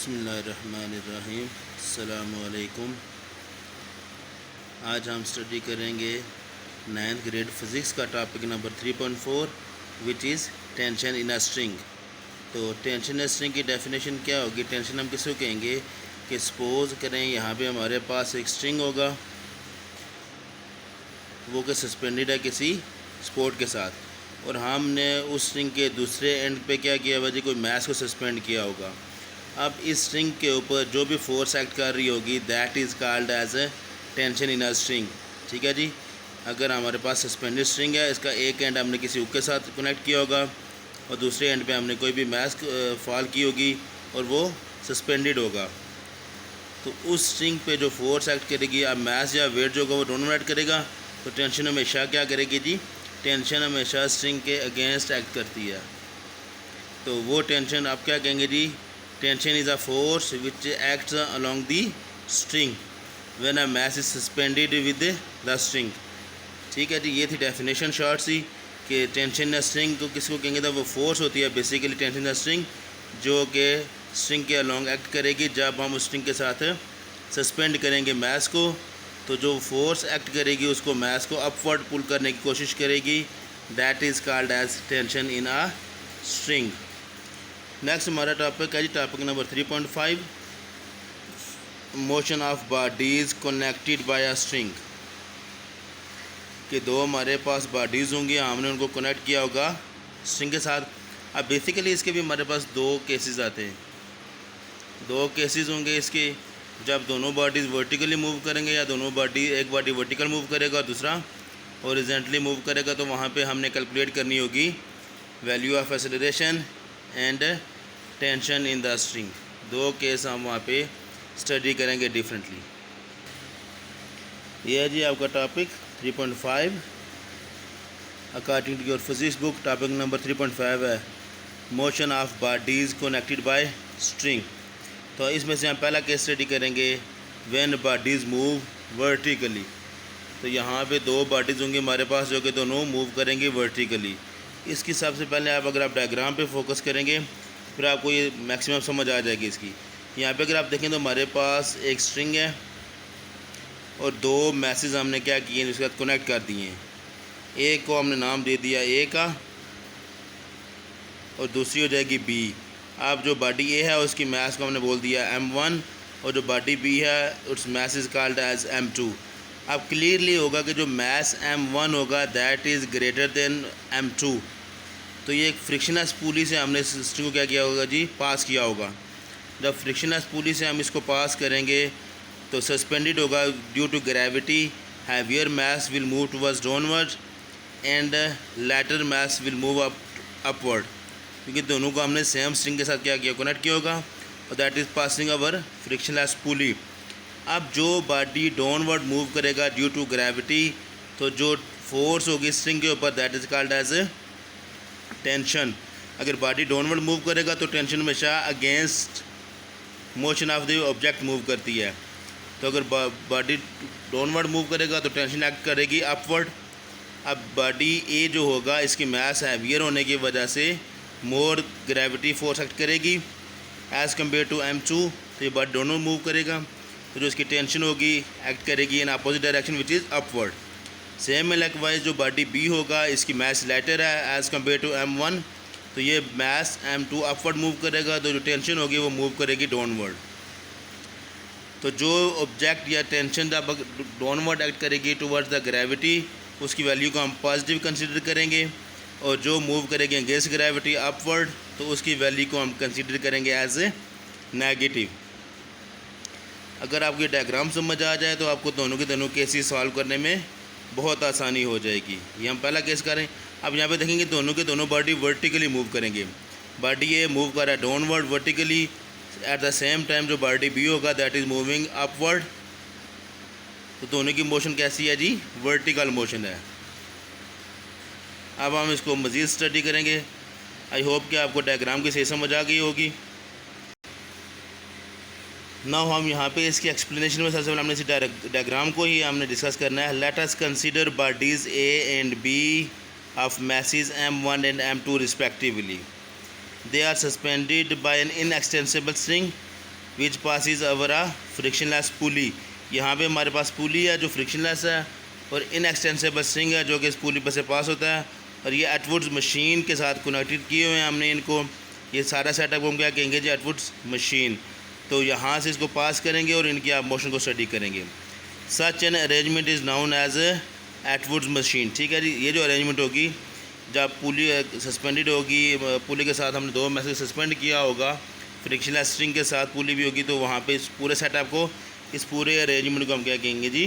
बिस्मिल्लाहिर्रहमानिर्रहीम। अस्सलामुअलैकुम। आज हम स्टडी करेंगे 9th ग्रेड फिज़िक्स का topic number 3.4 which is tension in a string. तो टेंशन इन स्ट्रिंग की डेफिनेशन क्या होगी? टेंशन हम किसको कहेंगे कि सपोज़ करें यहाँ पे हमारे पास एक स्ट्रिंग होगा, वो कि सस्पेंडेड है किसी सपोर्ट के साथ, और हमने उस स्ट्रिंग के दूसरे एंड पे क्या किया हुआ जी, कोई मैस को सस्पेंड किया होगा। अब इस स्ट्रिंग के ऊपर जो भी फोर्स एक्ट कर रही होगी that is called as a tension in a string. ठीक है जी। अगर हमारे पास सस्पेंडेड स्ट्रिंग है, इसका एक एंड हमने किसी हुक के साथ कनेक्ट किया होगा और दूसरे एंड पे हमने कोई भी मैस फॉल की होगी और वो सस्पेंडेड होगा, तो उस स्ट्रिंग पे जो फोर्स एक्ट करेगी, अब मैस या वेट जो होगा वो दोनों एक्ट करेगा, तो टेंशन हमेशा क्या करेगी जी? टेंशन हमेशा स्ट्रिंग के अगेंस्ट एक्ट करती है। तो वो टेंशन आप क्या कहेंगे जी? Tension is a force which acts along the string when a mass is suspended with the string. ठीक है जी। ये थी डेफिनेशन शॉर्ट सी कि टेंशन इन स्ट्रिंग को किसको कहेंगे? तो वो फोर्स होती है बेसिकली टेंशन इन स्ट्रिंग, जो कि स्ट्रिंग के अलॉन्ग एक्ट करेगी जब हम उस स्ट्रिंग के साथ सस्पेंड करेंगे मैस को। तो जो फोर्स एक्ट करेगी उसको मैस को अपवर्ड पुल करने की कोशिश करेगी, that is called as tension in a string. Next हमारा टॉपिक है जी topic number 3.5 motion of bodies connected by a string. कि दो हमारे पास बॉडीज़ होंगी, हमने उनको कनेक्ट किया होगा स्ट्रिंग के साथ। अब बेसिकली इसके भी हमारे पास दो केसेस आते हैं, दो केसेस होंगे इसके, जब दोनों बॉडीज़ वर्टिकली मूव करेंगे या दोनों बॉडी, एक बॉडी वर्टिकल मूव करेगा और दूसरा हॉरिजॉन्टली मूव करेगा, तो वहाँ पे हमने कैलकुलेट करनी होगी value of acceleration and tension in the string. दो केस हम वहाँ पे स्टडी करेंगे डिफरेंटली। ये है जी आपका topic 3.5 according to your physics book. Topic number 3.5 है motion of bodies connected by string. तो इसमें से हम पहला केस स्टडी करेंगे व्हेन बॉडीज़ मूव वर्टिकली। तो यहाँ पे दो बॉडीज़ होंगी हमारे पास जो कि दोनों मूव करेंगे वर्टिकली। इसकी सबसे पहले अगर आप डायग्राम पे फोकस करेंगे फिर आपको ये मैक्सिमम समझ आ जाएगी इसकी। यहाँ पे अगर आप देखें तो हमारे पास एक स्ट्रिंग है और दो मैसेज हमने क्या किए हैं, उसके साथ कनेक्ट कर दिए हैं। एक को हमने नाम दे दिया ए का और दूसरी हो जाएगी बी। अब जो बॉडी ए है उसकी मैस को हमने बोल दिया M1 और जो बॉडी बी है उस mess is called as M2। अब क्लियरली होगा कि जो मैस M1 होगा that is greater then M2। तो ये एक फ्रिक्शनस पुली से हमने सिस्टम को क्या किया होगा जी? पास किया होगा। जब फ्रिक्शनस पुली से हम इसको पास करेंगे तो सस्पेंडेड होगा due to gravity, heavier mass will move towards downward and lighter mass will move upward, क्योंकि दोनों को हमने सेम स्ट्रिंग के साथ क्या किया? कनेक्ट किया होगा, और that is passing our frictionless pulley. अब जो बॉडी डाउनवर्ड मूव करेगा ड्यू टू ग्रेविटी, तो जो फोर्स होगी स्ट्रिंग के ऊपर that is called as tension. अगर बॉडी डाउनवर्ड मूव करेगा तो टेंशन हमेशा against motion of the object move करती है। तो अगर बॉडी डाउनवर्ड मूव करेगा तो टेंशन एक्ट करेगी अपवर्ड। अब बॉडी ए जो होगा इसकी मैस हैवियर होने की वजह से मोर ग्रेविटी फोर्स एक्ट करेगी एज़ कम्पेयर टू M2, तो ये बॉडी दोनों मूव करेगा, तो जो इसकी टेंशन होगी एक्ट करेगी in opposite direction which is upward. Same में लाइकवाइज जो बॉडी बी होगा इसकी मैस लाइटर है एज़ कम्पेयर टू M1, तो ये मैस M2 अपवर्ड मूव करेगा, तो जो टेंशन होगी वो मूव करेगी डाउनवर्ड। तो जो ऑब्जेक्ट या टेंशन जब डाउनवर्ड एक्ट करेगी टुवर्ड्स द ग्रेविटी, उसकी वैल्यू को हम पॉजिटिव कंसीडर करेंगे, और जो मूव करेगी अगेंस्ट ग्रेविटी अपवर्ड तो उसकी वैल्यू को हम कंसीडर करेंगे एज ए नेगेटिव। अगर आपकी डायग्राम समझ आ जाए तो आपको दोनों के दोनों केसेस सॉल्व करने में बहुत आसानी हो जाएगी। ये हम पहला केस करें। अब यहाँ पे देखेंगे दोनों के दोनों बॉडी वर्टिकली मूव करेंगे। बॉडी ए मूव कर रहा है downward vertically, eight the same time जो बॉडी बी होगा दैट इज़ मूविंग अपवर्ड। तो दोनों की मोशन कैसी है जी? वर्टिकल मोशन है। अब हम इसको मज़ीद स्टडी करेंगे। आई होप कि आपको डायग्राम की सही समझ आ गई होगी। नाउ हम यहाँ पे इसकी एक्सप्लेनेशन में सबसे पहले हमने इसी डायग्राम को ही हमने डिस्कस करना है। Let us consider bodies A and B of masses M1 and M2 respectively. They are suspended by an inextensible string which passes over a frictionless pulley. यहाँ पे हमारे पास पुली है जो फ्रिक्शनलेस है और इनएक्सटेंसिबल स्ट्रिंग है जो कि इस पुली पर से पास होता है, और ये एटवुड्स मशीन के साथ कनेक्टेड किए हुए हैं हमने इनको। ये सारा सेटअप हम क्या कहेंगे जी, एटवुड्स मशीन। तो यहाँ से इसको पास करेंगे और इनकी आप मोशन को स्टडी करेंगे। Such an arrangement is known as Atwood's machine. ठीक है जी, ये जो अरेंजमेंट होगी जब पुली सस्पेंडेड होगी, पुली के साथ हमने दो मैसेज सस्पेंड किया होगा, फ्रिक्शनलेस स्ट्रिंग के साथ पुली भी होगी, तो वहाँ पे इस पूरे सेटअप को, इस पूरे अरेंजमेंट को हम क्या कहेंगे जी,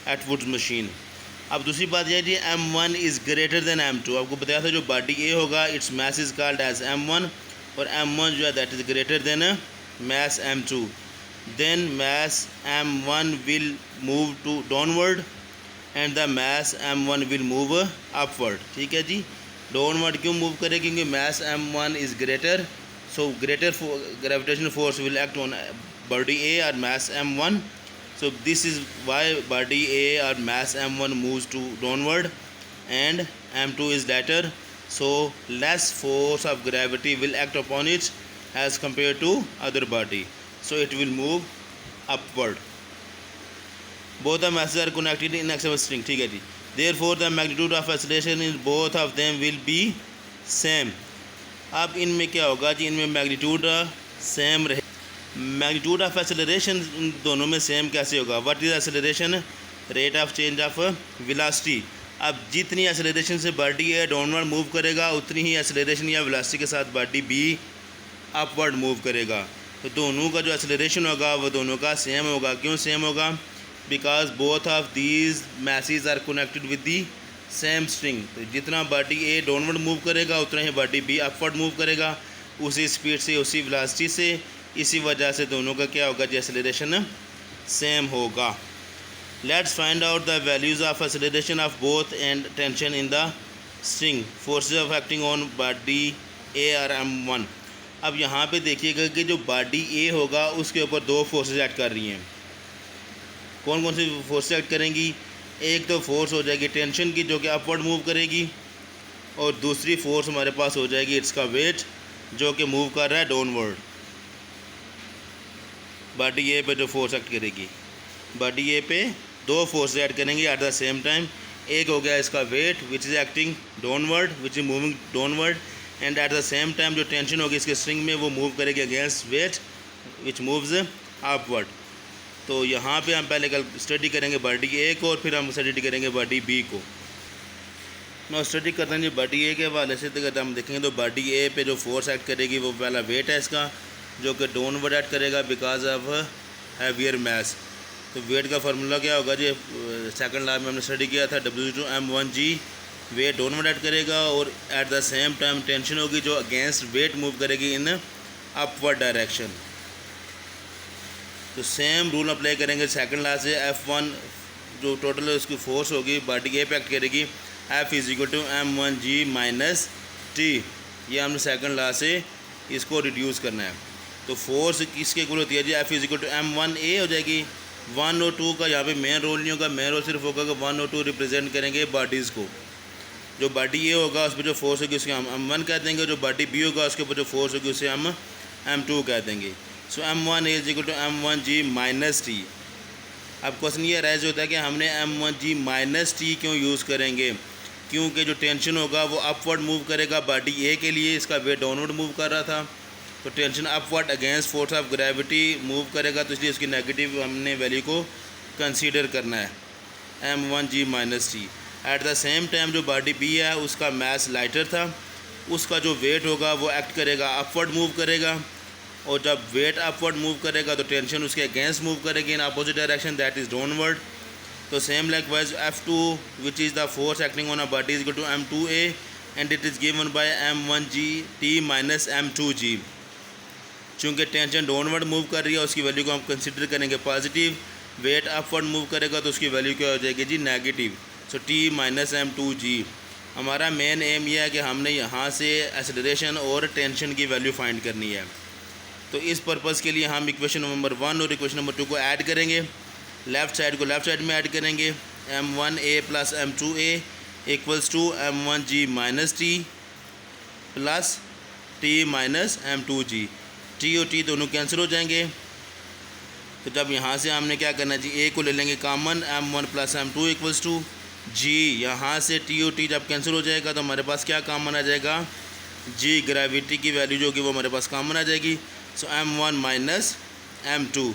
एटवुड्स मशीन। अब दूसरी बात यह जी, M1 is greater then M2। आपको बताया था जो बॉडी ए होगा its mass is called as M1, और M1 जो है that is greater than mass M2। Then mass M1 will move to downward and the mass M1 will move upward. ठीक है जी, डाउनवर्ड क्यों मूव करे, क्योंकि mass M1 is greater, so greater gravitational force will act on body A or mass M1, so this is why body A or mass M1 moves to downward and M2 is later, so less force of gravity will act upon it as compared to other body, so it will move upward. Both the masses are connected in axial string. ठीक है जी, therefore the magnitude of acceleration in both of them will be same. अब इनमें क्या होगा जी, इनमें magnitude same रहे। Magnitude of acceleration दोनों में सेम कैसे होगा, what is acceleration, rate of change of velocity. अब जितनी एक्सेलरेशन से बॉडी ए डाउनवर्ड मूव करेगा उतनी ही एक्सेलरेशन या वेलोसिटी के साथ बॉडी बी अपवर्ड मूव करेगा। तो दोनों का जो एक्सेलरेशन होगा वो दोनों का सेम होगा। क्यों सेम होगा, because both of these masses are connected with the same string. तो जितना बॉडी ए डाउनवर्ड मूव करेगा उतना ही बॉडी बी अपवर्ड मूव करेगा, उसी स्पीड से, उसी वेलोसिटी से। इसी वजह से दोनों का क्या होगा जी, एक्सेलरेशन सेम होगा। Let's find out the values of acceleration of both and tension in the string forces of acting on body A और M1। अब यहाँ पे देखिएगा कि जो बॉडी ए होगा उसके ऊपर दो फोर्सेज एक्ट कर रही हैं। कौन कौन सी फोर्सेज एक्ट करेंगी, एक तो फोर्स हो जाएगी टेंशन की जो कि अपवर्ड मूव करेगी, और दूसरी फोर्स हमारे पास हो जाएगी इसका वेट जो कि मूव कर रहा है डाउनवर्ड। बॉडी ए पे जो फोर्स एक्ट करेगी, बॉडी ए पे दो फोर्स एक्ट करेंगी एट द सेम टाइम। एक हो गया इसका weight which is acting downward, which is moving downward, and at the same time जो टेंशन होगी इसके स्ट्रिंग में वो मूव करेगी against weight which moves upward. तो यहाँ पे हम पहले कल स्टडी करेंगे बॉडी ए को और फिर हम स्टडी करेंगे बॉडी बी को। मैं स्टडी करते हैं जी बॉडी ए के हवाले से। तो हम देखेंगे तो बॉडी ए पे जो फोर्स एक्ट करेगी वो पहला वेट है इसका जो कि डाउनवर्ड एक्ट करेगा बिकॉज ऑफ हैवियर मैस। तो वेट का फार्मूला क्या होगा जी, सेकंड लॉ में हमने स्टडी किया था, W2M1G। वेट डाउनवर्ड एक्ट करेगा और eight the same time tension होगी जो अगेंस्ट वेट मूव करेगी इन अपवर्ड डायरेक्शन। तो सेम रूल अप्लाई करेंगे सेकंड लॉ से। F1 जो टोटल उसकी फोर्स होगी बॉडी ए पे एक्ट करेगी, F is equal to M1G minus T। ये हमने सेकंड लॉ से इसको रिड्यूस करना है। तो फोर्स किसके इक्वल होती है जी, F is equal to M1A हो जाएगी। 1 और 2 का यहाँ पे मेन रोल नहीं होगा, मेन रोल सिर्फ होगा कि 1 और 2 रिप्रेजेंट करेंगे बॉडीज़ को। जो बॉडी ए होगा उस पर जो फोर्स होगी उसके हम M1 कह देंगे, जो बॉडी बी होगा उसके ऊपर जो फोर्स होगी उसे हम M2 कह देंगे। So M1 is equal to M1G minus T। अब क्वेश्चन ये राइज होता है कि हमने M1G माइनस T क्यों यूज़ करेंगे, क्योंकि जो टेंशन होगा वो अपवर्ड मूव करेगा बॉडी ए के लिए, इसका वेट डाउनवर्ड मूव कर रहा था। तो tension upward against force of gravity move करेगा, तो इसलिए उसकी नेगेटिव हमने वैल्यू को कंसीडर करना है, M1G minus T। Eight the same time जो बॉडी बी है उसका मैस लाइटर था, उसका जो वेट होगा वो एक्ट करेगा अपवर्ड मूव करेगा, और जब वेट अपवर्ड मूव करेगा तो टेंशन उसके अगेंस्ट मूव करेगी in opposite direction, that is downward. तो same likewise F2 which is the force acting on a body is equal to M2A and it is given by M1G T minus M2G। चूँकि tension downward move कर रही है उसकी value को हम consider करेंगे positive, wait upward move करेगा तो उसकी वैल्यू क्या हो जाएगी जी, नेगेटिव। सो T माइनस M2G। हमारा मेन एम यह है कि हमने यहाँ से एक्सेलरेशन और टेंशन की वैल्यू फाइंड करनी है। तो इस पर्पज़ के लिए हम इक्वेशन नंबर 1 और इक्वेशन नंबर 2 को ऐड करेंगे। लेफ़्ट साइड को लेफ़्ट साइड में ऐड करेंगे, M1A plus M2A equals to M1G minus T plus T minus M2G। T और T दोनों कैंसिल हो जाएंगे, तो जब यहाँ से हमने क्या करना है जी, ए को ले लेंगे common, m1 plus m2 equals to g. यहाँ से टी और टी जब कैंसिल हो जाएगा तो हमारे पास क्या कॉमन आ जाएगा जी, ग्रेविटी की वैल्यू जो होगी वो हमारे पास कॉमन आ जाएगी। सो m1 माइनस m2।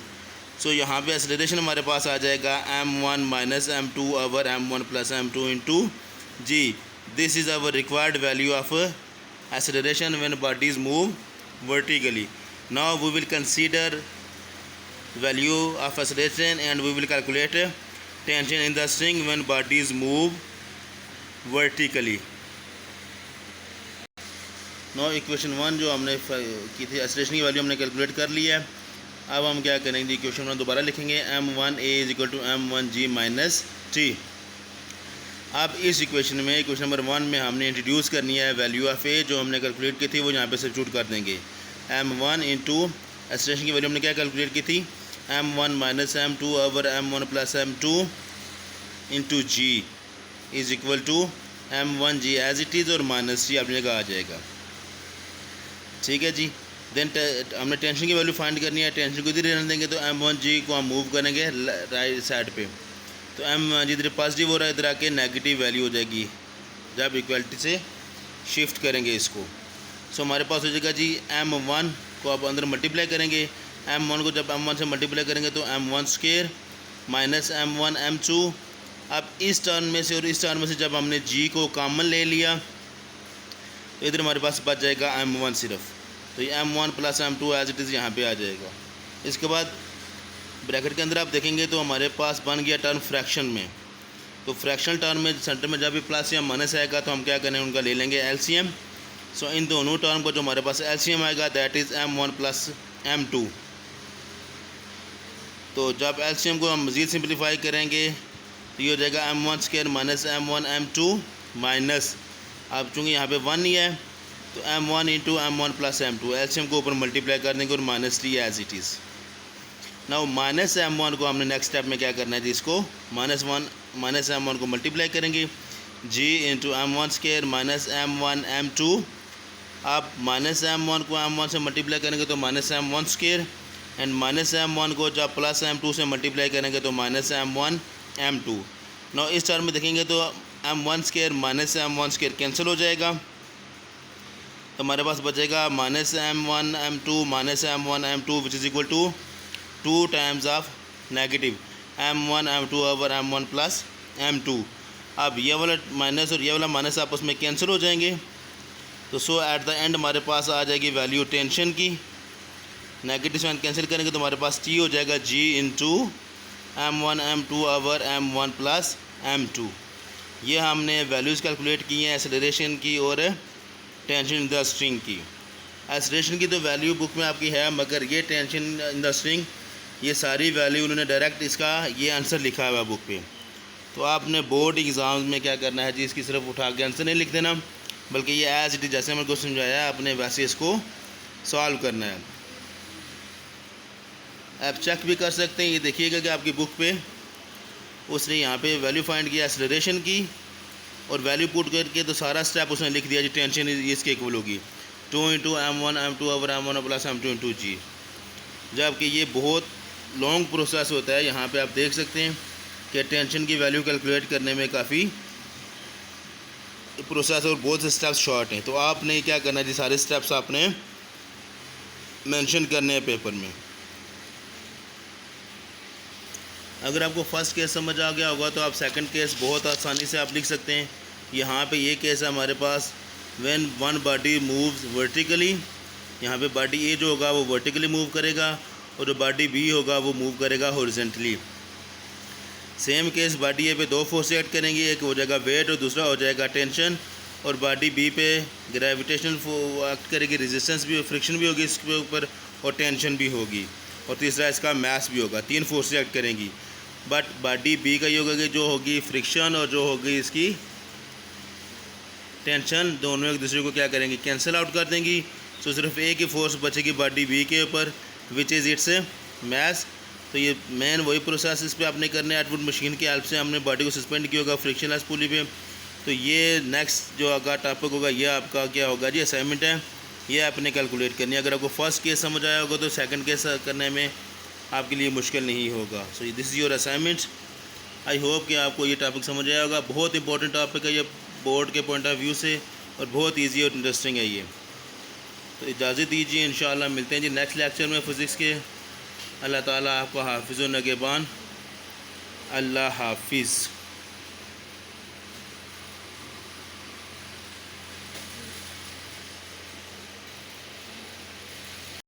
सो यहाँ पे एक्सेलरेशन हमारे पास आ जाएगा m1 minus m2 over m1 plus m2 into g. This is our required value of acceleration when bodies move vertically. Now we will consider value of acceleration and we will calculate tension in the string when bodies move vertically. Now equation 1 जो हमने की थी acceleration की value हमने calculate कर ली है। अब हम क्या करेंगे, इक्वेशन 1 दोबारा लिखेंगे m1a is equal to m1g minus T. अब इस इक्वेशन में इक्वेशन नंबर 1 में हमने इंट्रोड्यूस करनी है वैल्यू ऑफ ए जो हमने कैलकुलेट की थी, वो यहाँ पे सब्स्टिट्यूट कर देंगे। m1 इंटू एक्सेलरेशन की वैल्यू हमने क्या कैलकुलेट की थी, m1 minus m2 over m1 plus m2 into g is equal to m1g as it is और माइनस जी अपनी जगह आ जाएगा। ठीक है जी। देन हमने टेंशन की वैल्यू फाइंड करनी है। टेंशन को इधर रहने देंगे तो m1g को हम मूव करेंगे राइट साइड पे, तो m1g इधर पॉजिटिव हो रहा है, इधर आके नेगेटिव वैल्यू हो जाएगी जब इक्वलिटी से शिफ्ट करेंगे इसको। सो हमारे पास हो जाएगा जी m1 को अब अंदर मल्टीप्लाई करेंगे, m1 को जब m1 से मल्टीप्लाई करेंगे तो m1 square minus m1 m2। अब इस टर्म में से और इस टर्म में से जब हमने g को कॉमन ले लिया तो इधर हमारे पास बच जाएगा m1 सिर्फ, तो ये m1 plus m2 as it is यहाँ पे आ जाएगा। इसके बाद ब्रैकेट के अंदर आप देखेंगे तो हमारे पास बन गया टर्म फ्रैक्शन में। तो फ्रैक्शनल टर्म में सेंटर में जब भी प्लस या माइनस आएगा तो हम क्या करेंगे, उनका ले लेंगे एलसीएम। सो इन दोनों टर्म को जो हमारे पास एलसीएम आएगा that is m1 plus m2। तो जब एलसीएम को हम मज़ीद सिंप्लीफाई करेंगे तो ये हो जाएगा m1 square minus m1 m2 minus, अब चूँकि यहाँ पे 1 ही है तो m1 into m1 plus m2, LCM को ऊपर मल्टीप्लाई कर देंगे और minus T as it is. Now minus m1 को हमने नेक्स्ट स्टेप में क्या करना है जी, इसको माइनस m1 को मल्टीप्लाई करेंगे g into m1 square minus m1 m2। अब माइनस m1 को m1 से मल्टीप्लाई करेंगे तो minus m1 square, and minus m1 को जब प्लस m2 से मल्टीप्लाई करेंगे तो माइनस m1 m2। नाउ इस टर्म में देखेंगे तो m1 square minus m1 square cancel हो जाएगा, तो हमारे पास बचेगा minus m1 m2 minus m1 m2 which is equal to 2 times of negative m1 m2 over m1 plus m2। अब ये वाला माइनस और ये वाला माइनस आपस में कैंसिल हो जाएंगे, तो सो एट द एंड हमारे पास आ जाएगी वैल्यू टेंशन की। नेगेटिव साइन कैंसिल करेंगे तो हमारे पास टी हो जाएगा जी into m1 m2 over m1 plus m2। ये हमने वैल्यूज़ कैलकुलेट की हैं एक्सेलरेशन की और टेंशन इन द स्ट्रिंग की। एक्सेलरेशन की तो वैल्यू बुक में आपकी है, मगर ये टेंशन इन द स्ट्रिंग ये सारी वैल्यू उन्होंने डायरेक्ट इसका ये आंसर लिखा हुआ है बुक पे। तो आपने बोर्ड एग्ज़ाम्स में क्या करना है जी, इसकी सिर्फ उठा के आंसर नहीं लिख देना, बल्कि ये एज इट इज़ जैसे मेरे को समझाया है आपने वैसे इसको सॉल्व करना है। आप चेक भी कर सकते हैं, ये देखिएगा कि आपकी बुक पे उसने यहाँ पे वैल्यू फाइंड किया एक्सेलरेशन की और वैल्यू पुट करके तो सारा स्टेप उसने लिख दिया जी, टेंशन इसके इक्वल होगी 2 into m1 m2 over m1 plus m2 into g. जबकि ये बहुत लॉन्ग प्रोसेस होता है, यहाँ पे आप देख सकते हैं कि टेंशन की वैल्यू कैलकुलेट करने में काफ़ी प्रोसेस और बहुत से स्टेप्स शॉर्ट हैं। तो आपने क्या करना है जी, सारे स्टेप्स आपने मेंशन करने हैं पेपर में। अगर आपको फर्स्ट केस समझ आ गया होगा तो आप सेकंड केस बहुत आसानी से आप लिख सकते हैं। यहाँ पे ये केस है हमारे पास, when one body moves vertically, यहाँ पे बॉडी ए जो होगा वो वर्टिकली मूव करेगा और जो बॉडी बी होगा वो मूव करेगा horizontally. Same case body A पे दो फोर्स एक्ट करेंगी, एक हो जाएगा वेट और दूसरा हो जाएगा टेंशन, और बॉडी बी पे ग्रेविटेशनल एक्ट करेगी, रेजिस्टेंस भी, फ्रिक्शन भी होगी इसके ऊपर और टेंशन भी होगी, और तीसरा इसका मास भी होगा। तीन फोर्स एक्ट करेंगी, बट बॉडी बी का ये होगा कि जो होगी फ्रिक्शन और जो होगी इसकी टेंशन, दोनों एक दूसरे को क्या करेंगी, कैंसिल आउट कर देंगी। तो सिर्फ एक ही फोर्स बचेगी बॉडी बी के ऊपर विच इज़ इट्स मास। तो ये मेन वही प्रोसेस इस पर आपने करने हैं। एटवुड मशीन की हेल्प से हमने बॉडी को सस्पेंड किया होगा फ्रिक्शनलेस पुली पे। तो ये नेक्स्ट जो आगे टॉपिक होगा ये आपका क्या होगा जी, असाइनमेंट है, ये आपने कैलकुलेट करनी है। अगर आपको फर्स्ट केस समझ आया होगा तो सेकंड केस करने में आपके लिए मुश्किल नहीं होगा। So this is your assignment. I hope कि आपको ये टॉपिक समझ आया होगा। बहुत इंपॉर्टेंट टॉपिक है ये बोर्ड के पॉइंट ऑफ व्यू से, और बहुत ईजी और इंटरेस्टिंग है ये। तो इजाज़त दीजिए, इंशाअल्लाह मिलते हैं जी नेक्स्ट लेक्चर में फ़िज़िक्स के। अल्लाह ताला आपको हाफ़िज़ व निगहबान। अल्लाह हाफ़िज़।